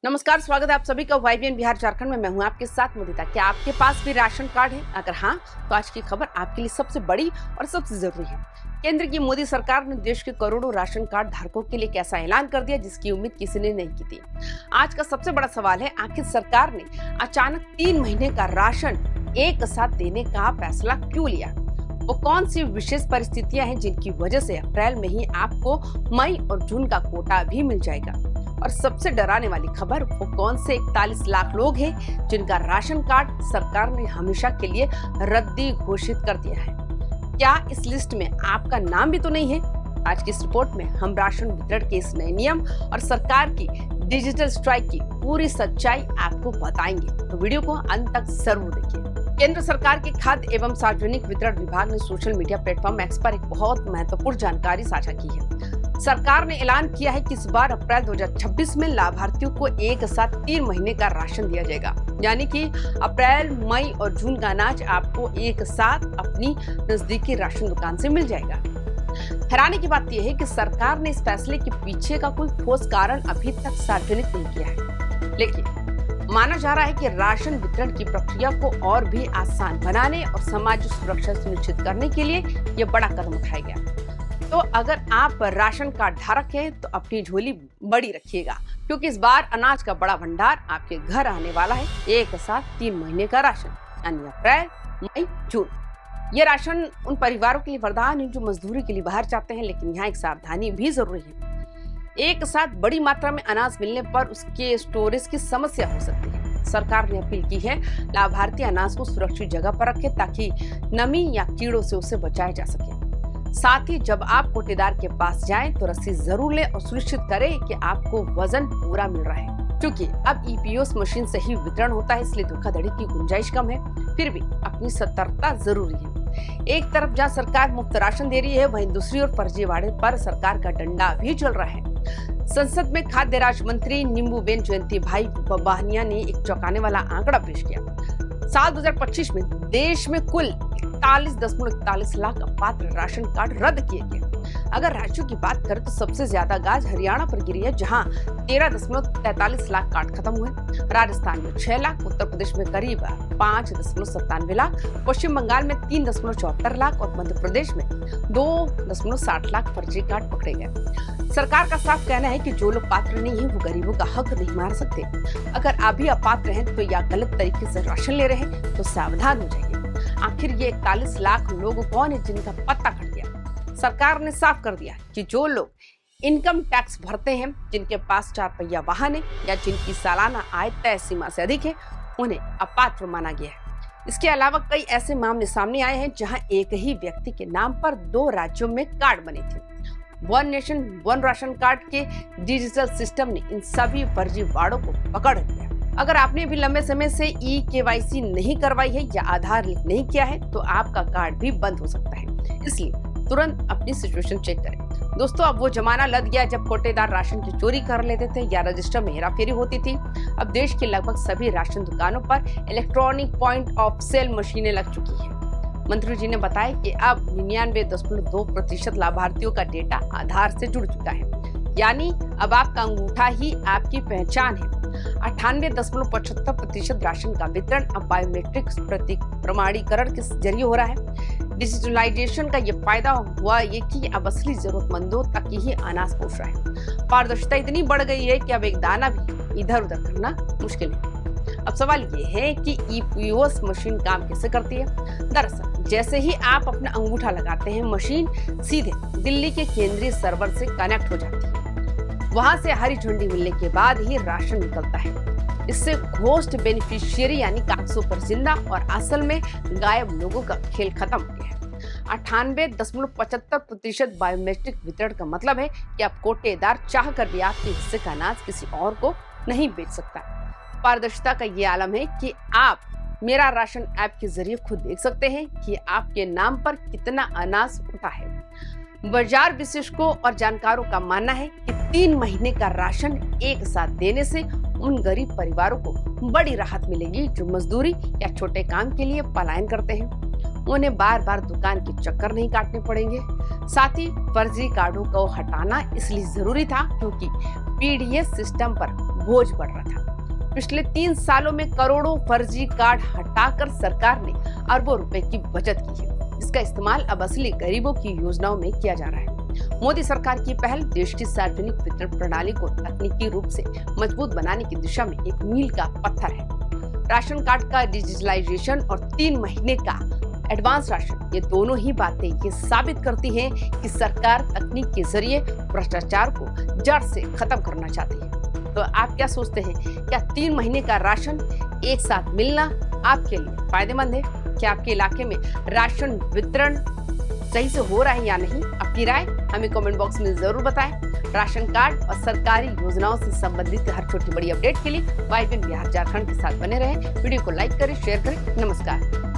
नमस्कार, स्वागत है आप सभी का वाईबीएन बिहार झारखंड में। मैं हूं आपके साथ मुदिता। क्या आपके पास भी राशन कार्ड है? अगर हाँ, तो आज की खबर आपके लिए सबसे बड़ी और सबसे जरूरी है। केंद्र की मोदी सरकार ने देश के करोड़ों राशन कार्ड धारकों के लिए कैसा ऐलान कर दिया जिसकी उम्मीद किसी ने नहीं की थी। आज का सबसे बड़ा सवाल है, आखिर सरकार ने अचानक 3 महीने का राशन एक साथ देने का फैसला क्यों लिया? वो कौन सी विशेष परिस्थितियां हैं जिनकी वजह से अप्रैल में ही आपको मई और जून का कोटा भी मिल जाएगा? और सबसे डराने वाली खबर, वो कौन से 41 लाख लोग हैं जिनका राशन कार्ड सरकार ने हमेशा के लिए रद्दी घोषित कर दिया है? क्या इस लिस्ट में आपका नाम भी तो नहीं है? आज की इस रिपोर्ट में हम राशन वितरण के इस नए नियम और सरकार की डिजिटल स्ट्राइक की पूरी सच्चाई आपको बताएंगे, तो वीडियो को अंत तक जरूर देखिए। केंद्र सरकार के खाद्य एवं सार्वजनिक वितरण विभाग ने सोशल मीडिया प्लेटफॉर्म एक्स पर एक बहुत महत्वपूर्ण जानकारी साझा की है। सरकार ने ऐलान किया है कि इस बार अप्रैल 2026 में लाभार्थियों को एक साथ 3 महीने का राशन दिया जाएगा, यानी कि अप्रैल, मई और जून का अनाज आपको एक साथ अपनी नजदीकी राशन दुकान से मिल जाएगा। हैरानी की बात यह है कि सरकार ने इस फैसले के पीछे का कोई ठोस कारण अभी तक सार्वजनिक नहीं किया है, लेकिन माना जा रहा है कि राशन वितरण की प्रक्रिया को और भी आसान बनाने और सामाजिक सुरक्षा सुनिश्चित करने के लिए यह बड़ा कदम उठाया गया। तो अगर आप राशन कार्ड धारक हैं तो अपनी झोली बड़ी रखिएगा, क्योंकि इस बार अनाज का बड़ा भंडार आपके घर आने वाला है, एक साथ 3 महीने का राशन, यानी अप्रैल, मई, जून। ये राशन उन परिवारों के लिए वरदान है जो मजदूरी के लिए बाहर जाते हैं, लेकिन यहाँ एक सावधानी भी जरूरी है। एक साथ बड़ी मात्रा में अनाज मिलने पर उसके स्टोरेज की समस्या हो सकती है। सरकार ने अपील की है लाभार्थी अनाज को सुरक्षित जगह पर रखे ताकि नमी या कीड़ों से उसे बचाया जा सके। साथ ही जब आप कोटेदार के पास जाएं तो रसीद जरूर लें और सुनिश्चित करें कि आपको वजन पूरा मिल रहा है, क्योंकि अब ईपीओएस मशीन से ही वितरण होता है, इसलिए धोखाधड़ी की गुंजाइश कम है। फिर भी अपनी सतर्कता जरूरी है। एक तरफ जहां सरकार मुफ्त राशन दे रही है, वहीं दूसरी ओर फर्जीवाड़े पर सरकार का डंडा भी चल रहा है। संसद में खाद्य राज्य मंत्री नींबूबेन जयंती भाई बबाहनिया ने एक चौंकाने वाला आंकड़ा पेश किया। साल 2025 में देश में कुल 41.41 लाख अपात्र राशन कार्ड रद्द किए गए। अगर राज्यों की बात करें तो सबसे ज्यादा गाज हरियाणा पर गिरी है, जहां 13.43 लाख कार्ड खत्म हुए। राजस्थान में 6 लाख, उत्तर प्रदेश में करीब 5.97 लाख, पश्चिम बंगाल में 3.74 लाख और मध्य प्रदेश में 2.60 लाख फर्जी कार्ड पकड़े गए। सरकार का साफ कहना है कि जो लोग पात्र नहीं है वो गरीबों का हक नहीं मार सकते। अगर आप भी अपात्र हैं तो या गलत तरीके से राशन ले रहे हैं तो सावधान हो जाइए। आखिर ये 41 लाख लोग कौन है जिनका पत्ता कट गया? सरकार ने साफ कर दिया कि जो लोग इनकम टैक्स भरते हैं, जिनके पास 4 पहिया वाहन है या जिनकी सालाना आय तय सीमा से अधिक है, उन्हें अपात्र माना गया है। इसके अलावा कई ऐसे मामले सामने आए हैं जहां एक ही व्यक्ति के नाम पर 2 राज्यों में कार्ड बने थे। One nation one ration card के डिजिटल सिस्टम ने इन सभी फर्जीवाड़ों को पकड़ लिया। अगर आपने भी लंबे समय से KYC नहीं करवाई है या आधार लिंक नहीं किया है तो आपका कार्ड भी बंद हो सकता है, इसलिए तुरंत अपनी सिचुएशन चेक करें। दोस्तों, अब वो जमाना लद गया जब कोटेदार राशन की चोरी कर लेते थे या रजिस्टर में हेराफेरी होती थी। अब देश की लगभग सभी राशन दुकानों पर इलेक्ट्रॉनिक पॉइंट ऑफ सेल मशीनें लग चुकी है। मंत्री जी ने बताया कि अब 99.2% लाभार्थियों का डेटा आधार से जुड़ चुका है, यानी अब आपका अंगूठा ही आपकी पहचान है। 98.75% राशन का वितरण अब बायोमेट्रिक प्रमाणीकरण के जरिए हो रहा है। डिजिटलाइजेशन का ये फायदा हुआ ये कि अब असली जरूरतमंदों तक ही अनाज पहुंच रहा है। पारदर्शिता इतनी बढ़ गई है कि अब एक दाना भी इधर उधर करना मुश्किल है। अब सवाल ये है कि ईपीओएस मशीन काम कैसे करती है? दरअसल जैसे ही आप अपना अंगूठा लगाते हैं, मशीन सीधे दिल्ली के केंद्रीय सर्वर से कनेक्ट हो जाती है। वहां से हरी झंडी मिलने के बाद ही राशन निकलता है। इससे घोस्ट बेनिफिशियरी यानी कागजों पर जिंदा और असल में गायब लोगों का खेल खत्म हो गया है। 98.75% बायोमेट्रिक वितरण का मतलब है कि आप कोटेदार चाहकर भी आपके हिस्से का अनाज किसी और को नहीं बेच सकता। पारदर्शिता का ये आलम है कि आप मेरा राशन ऐप के जरिए खुद देख सकते हैं कि आपके नाम पर कितना अनाज उठा है। बाजार विशेषज्ञों और जानकारों का मानना है कि 3 महीने का राशन एक साथ देने से उन गरीब परिवारों को बड़ी राहत मिलेगी जो मजदूरी या छोटे काम के लिए पलायन करते हैं। उन्हें बार बार दुकान के चक्कर नहीं काटने पड़ेंगे। साथ ही फर्जी कार्डों को हटाना इसलिए जरूरी था क्योंकि पीडीएस सिस्टम पर बोझ बढ़ रहा था। पिछले 3 सालों में करोड़ों फर्जी कार्ड हटाकर सरकार ने अरबों रुपए की बचत की है, जिसका इस्तेमाल अब असली गरीबों की योजनाओं में किया जा रहा है। मोदी सरकार की पहल देश की सार्वजनिक वितरण प्रणाली को तकनीकी रूप से मजबूत बनाने की दिशा में एक मील का पत्थर है। राशन कार्ड का डिजिटलाइजेशन और 3 महीने का एडवांस राशन, ये दोनों ही बातें ये साबित करती हैं कि सरकार तकनीक के जरिए भ्रष्टाचार को जड़ से खत्म करना चाहती है। तो आप क्या सोचते हैं, क्या 3 महीने का राशन एक साथ मिलना आपके लिए फायदेमंद है? क्या आपके इलाके में राशन वितरण सही से हो रहा है या नहीं? अपनी राय हमें कमेंट बॉक्स में जरूर बताएं। राशन कार्ड और सरकारी योजनाओं से संबंधित हर छोटी बड़ी अपडेट के लिए वाईबीएन बिहार झारखंड के साथ बने रहें। वीडियो को लाइक करें, शेयर करें। नमस्कार।